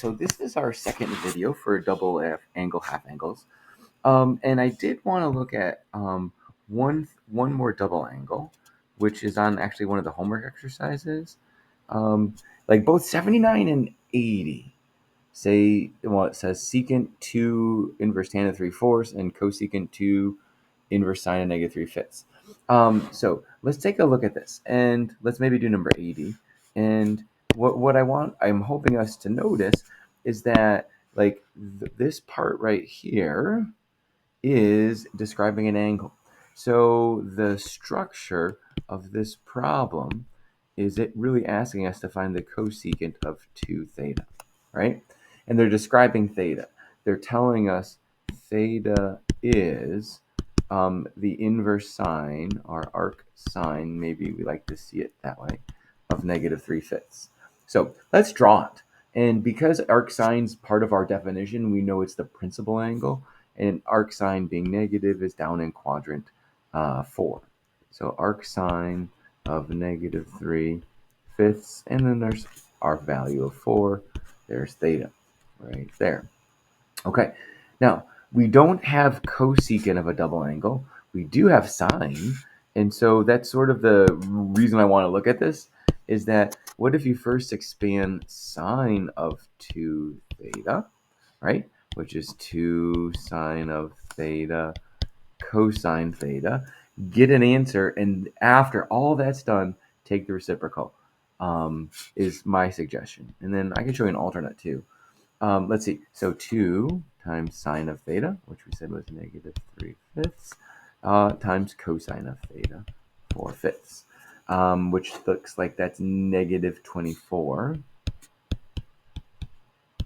So this is our second video for double angle half angles. And I did want to look at one more double angle, which is on actually one of the homework exercises. Like both 79 and 80 say, well, it says secant 2 inverse tan of 3/4 and cosecant 2 inverse sine of negative 3/5. So let's take a look at this, and let's maybe do number 80. And what I'm hoping us to notice is that like this part right here is describing an angle. So the structure of this problem is it really asking us to find the cosecant of 2 theta, right? And they're describing theta. They're telling us theta is the inverse sine, or arc sine, maybe we like to see it that way, of negative 3/5. So let's draw it. And because arc sine's part of our definition, we know it's the principal angle, and arc sine being negative is down in quadrant 4. So arc sine of negative 3/5, and then there's our value of 4. There's theta right there. Okay, now we don't have cosecant of a double angle. We do have sine, and so that's sort of the reason I want to look at this, is that what if you first expand sine of 2 theta, right? Which is 2 sine of theta cosine theta, get an answer, and after all that's done, take the reciprocal, is my suggestion. And then I can show you an alternate too. Let's see. So 2 times sine of theta, which we said was negative 3/5, times cosine of theta, 4/5, which looks like that's negative 24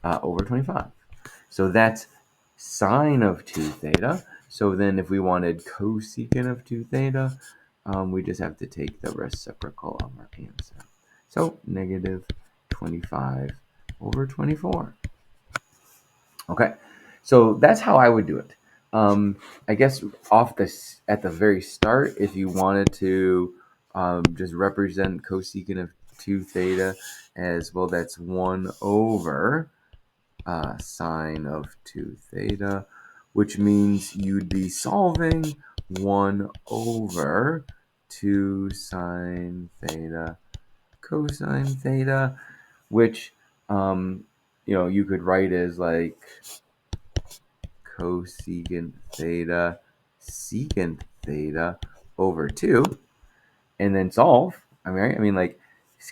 over 25. So that's sine of 2 theta. So then if we wanted cosecant of 2 theta, we just have to take the reciprocal of our answer. So negative 25 over 24. Okay, so that's how I would do it. I guess at the very start, if you wanted to just represent cosecant of 2 theta as, well, that's 1 over sine of 2 theta, which means you'd be solving 1 over 2 sine theta cosine theta, which you could write as like cosecant theta secant theta over 2, and then solve. Like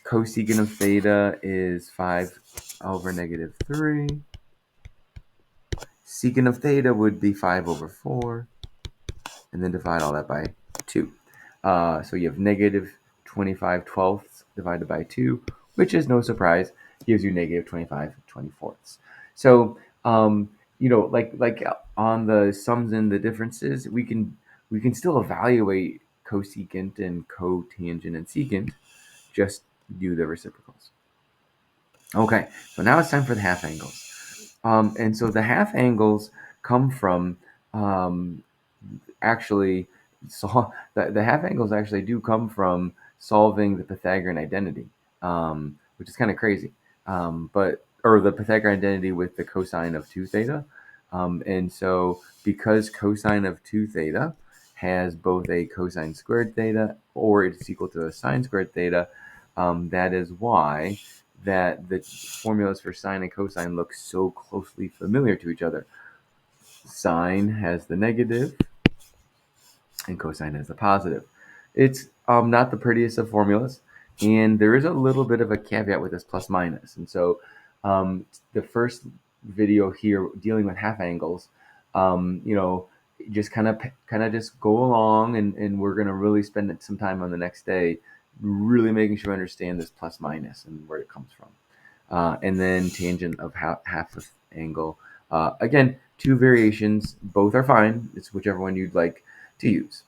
cosecant of theta is 5 over negative 3. Secant of theta would be 5 over 4, and then divide all that by 2. So you have negative 25/12 divided by 2, which is no surprise, gives you negative 25/24. So, like on the sums and the differences, we can still evaluate cosecant and cotangent and secant, just do the reciprocals. Okay, so now it's time for the half angles. And so the half angles come from actually, so the half angles actually do come from solving the Pythagorean identity, which is kind of crazy. Or the Pythagorean identity with the cosine of 2 theta. And so because cosine of 2 theta has both a cosine squared theta or it's equal to a sine squared theta, that is why that the formulas for sine and cosine look so closely familiar to each other. Sine has the negative and cosine has the positive. It's not the prettiest of formulas, and there is a little bit of a caveat with this plus minus. And so the first video here dealing with half angles, just kind of just go along, and we're going to really spend some time on the next day really making sure we understand this plus minus and where it comes from. And then tangent of half of angle. Again, 2 variations, both are fine. It's whichever one you'd like to use.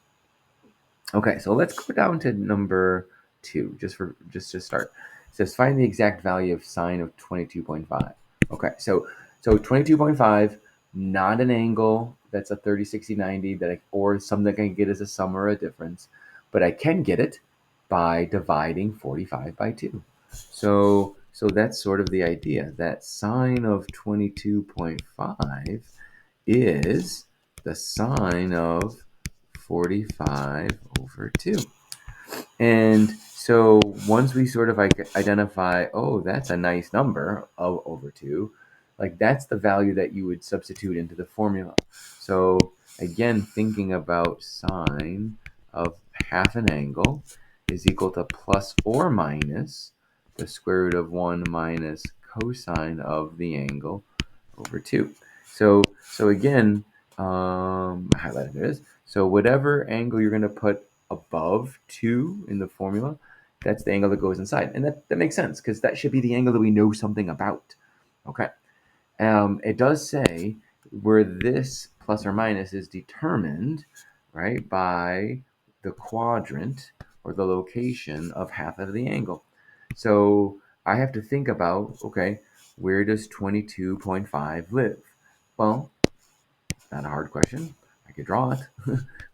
Okay, so let's go down to number 2, just to start. It says find the exact value of sine of 22.5. Okay, so 22.5, not an angle that's a 30, 60, 90 or something I can get as a sum or a difference, but I can get it by dividing 45 by 2. So So that's sort of the idea, that sine of 22.5 is the sine of 45 over 2. And so once we sort of identify, oh, that's a nice number of over 2, like that's the value that you would substitute into the formula. So again, thinking about sine of half an angle is equal to plus or minus the square root of 1 minus cosine of the angle over 2. So again, highlighted it is. So whatever angle you're going to put above 2 in the formula, that's the angle that goes inside. And that makes sense because that should be the angle that we know something about. Okay. It does say where this plus or minus is determined, right, by the quadrant or the location of half of the angle. So I have to think about, okay, where does 22.5 live? Well, not a hard question. I could draw it,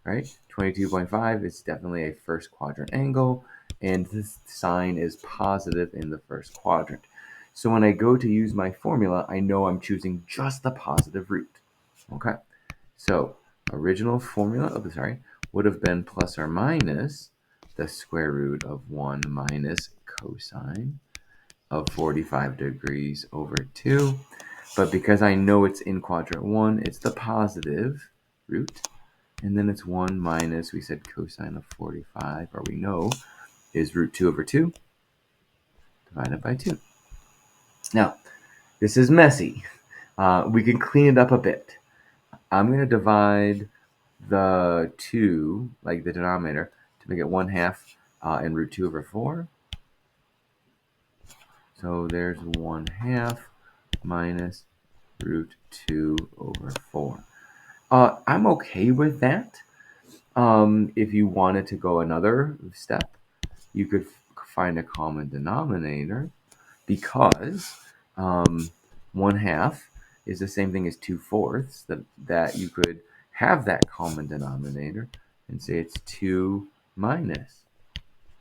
right? 22.5 is definitely a first quadrant angle, and this sign is positive in the first quadrant. So when I go to use my formula, I know I'm choosing just the positive root. Okay, so original formula, would have been plus or minus the square root of 1 minus cosine of 45 degrees over 2. But because I know it's in quadrant 1, it's the positive root. And then it's 1 minus, we said cosine of 45, or we know, is root 2 over 2 divided by 2. Now, this is messy. We can clean it up a bit. I'm going to divide the 2, like the denominator, to make it 1/2 and root 2 over 4. So there's 1/2 minus root 2 over 4. I'm okay with that. If you wanted to go another step, you could find a common denominator because 1/2 is the same thing as 2/4, that you could have that common denominator and say it's 2 minus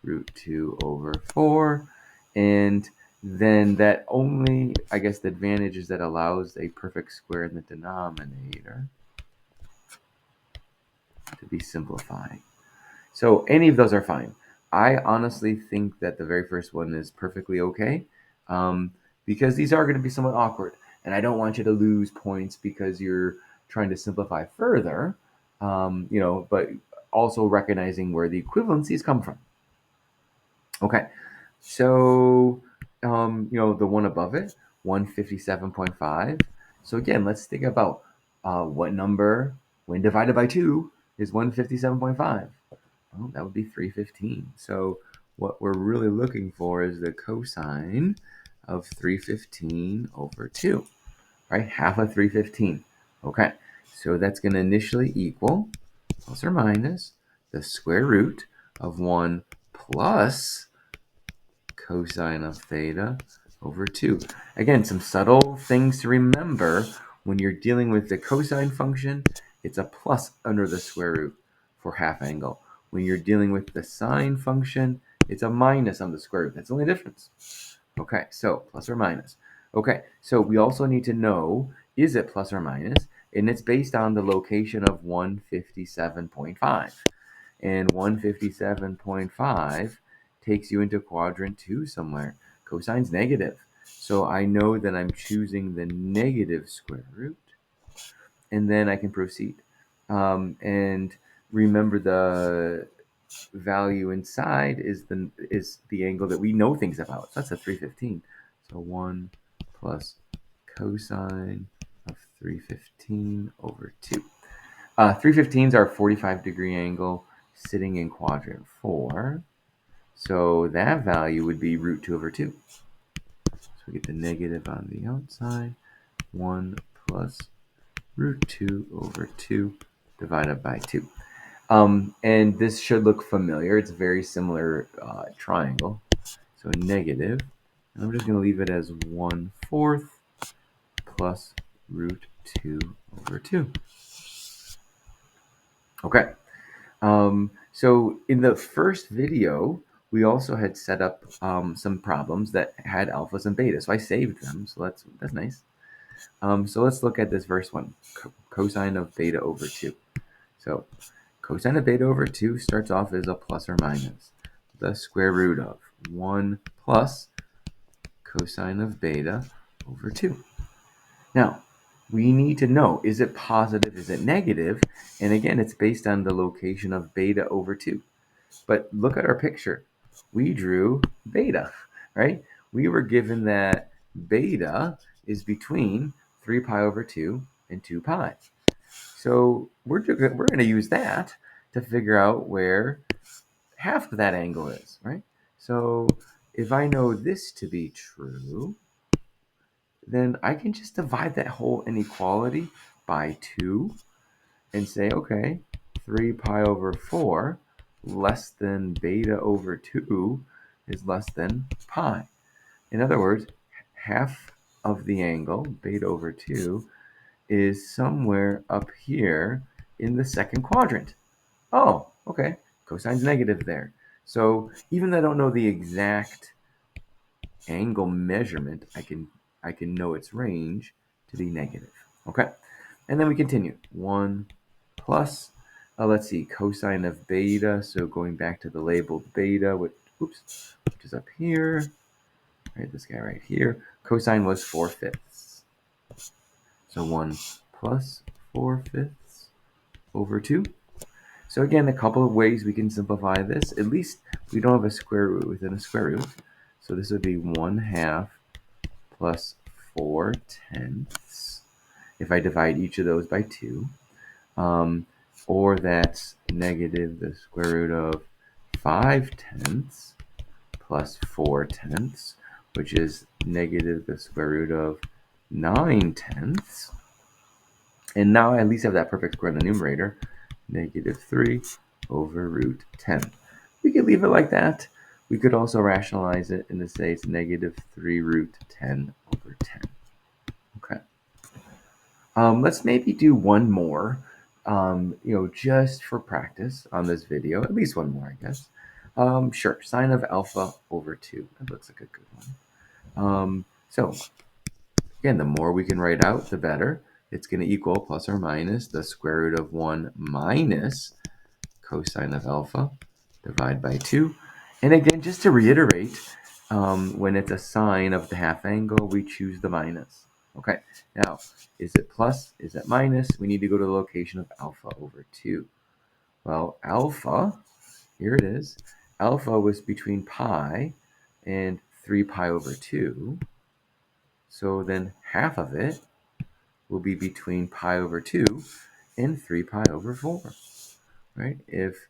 root 2 over 4. And then that only, I guess the advantage is that allows a perfect square in the denominator to be simplified. So any of those are fine. I honestly think that the very first one is perfectly okay, because these are going to be somewhat awkward. And I don't want you to lose points because you're trying to simplify further, but also recognizing where the equivalencies come from. Okay, so the one above it, 157.5. So again, let's think about what number, when divided by 2, is 157.5. Well, that would be 315. So what we're really looking for is the cosine of 315 over 2, right? Half of 315. Okay, so that's going to initially equal, plus or minus, the square root of 1 plus cosine of theta over 2. Again, some subtle things to remember when you're dealing with the cosine function. It's a plus under the square root for half angle. When you're dealing with the sine function, it's a minus on the square root. That's the only difference. Okay, so plus or minus. Okay, so we also need to know, is it plus or minus? And it's based on the location of 157.5. And 157.5 takes you into quadrant 2 somewhere. Cosine's negative. So I know that I'm choosing the negative square root, and then I can proceed. And remember, the value inside is the angle that we know things about. So that's a 315. So 1 plus cosine of 315 over 2. 315s are a 45-degree angle sitting in quadrant 4. So that value would be root 2 over 2. So we get the negative on the outside. 1 plus root 2 over 2 divided by 2. And this should look familiar. It's a very similar triangle. So negative. And I'm just going to leave it as 1/4 plus root 2 over 2. Okay. So in the first video, we also had set up some problems that had alphas and betas. So I saved them. So that's nice. So let's look at this first one, cosine of beta over 2. So cosine of beta over 2 starts off as a plus or minus the square root of 1 plus cosine of beta over 2. Now, we need to know, is it positive, is it negative? And again, it's based on the location of beta over 2. But look at our picture. We drew beta, right? We were given that beta is between 3 pi over 2 and 2 pi. So we're going to use that to figure out where half of that angle is, right? So if I know this to be true, then I can just divide that whole inequality by 2 and say, okay, 3 pi over 4 less than beta over 2 is less than pi. In other words, half of the angle, beta over 2, is somewhere up here in the second quadrant. Oh, okay, cosine's negative there. So even though I don't know the exact angle measurement, I can know its range to be negative. Okay, and then we continue. 1 plus, let's see, cosine of beta. So going back to the labeled beta, which is up here. Right, this guy right here. Cosine was 4/5. So 1 plus 4/5 over 2. So again, a couple of ways we can simplify this. At least we don't have a square root within a square root. So this would be 1/2 plus 4/10 if I divide each of those by 2. Or that's negative the square root of 5/10 plus 4/10, which is negative the square root of 9/10. And now I at least have that perfect square in the numerator, negative 3 over root 10. We could leave it like that. We could also rationalize it and say it's negative 3 root 10 over 10. Okay. Let's maybe do one more, just for practice on this video. At least one more, I guess. Sure, sine of alpha over 2. That looks like a good one. So again, the more we can write out, the better. It's going to equal plus or minus the square root of 1 minus cosine of alpha divided by 2. And again, just to reiterate, when it's a sine of the half angle, we choose the minus. Okay, now, is it plus? Is it minus? We need to go to the location of alpha over 2. Well, alpha, here it is. Alpha was between pi and 3 pi over 2. So then half of it will be between pi over 2 and 3 pi over 4, right? If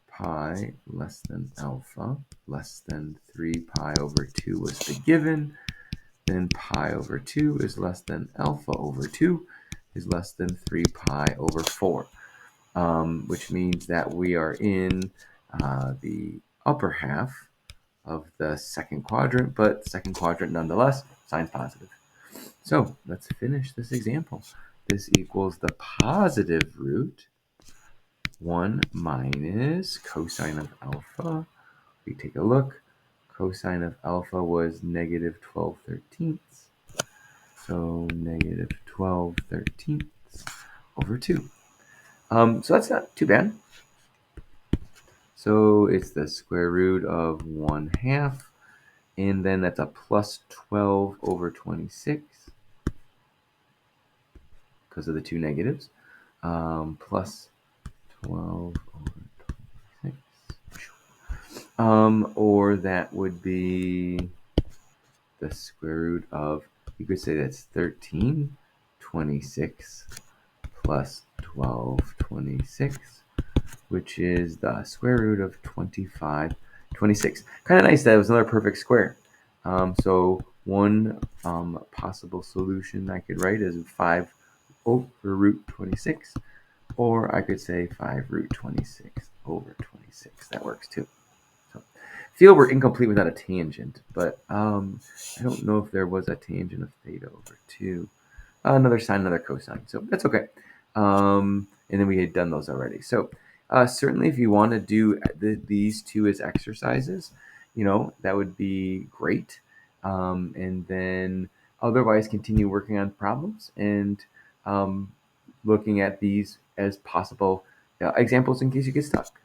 pi less than alpha less than 3 pi over 2 was the given, then pi over 2 is less than alpha over 2 is less than 3 pi over 4, which means that we are in the upper half of the second quadrant, but second quadrant nonetheless, sine's positive. So let's finish this example. This equals the positive root 1 minus cosine of alpha. We take a look. Cosine of alpha was negative 12/13. So negative 12/13 over 2. So that's not too bad. So it's the square root of 1/2. And then that's a plus 12 over 26 because of the two negatives. Plus 12 over 26. Or that would be the square root of, you could say that's 13/26 plus 12/26, which is the square root of 25/26. Kind of nice that it was another perfect square. So one possible solution I could write is 5 over root 26, or I could say 5 root 26 over 26. That works too. So feel we're incomplete without a tangent, but I don't know if there was a tangent of theta over 2. Another sine, another cosine, so that's okay. And then we had done those already. So Certainly, if you want to do these two as exercises, that would be great. And then otherwise, continue working on problems and um, looking at these as possible examples in case you get stuck.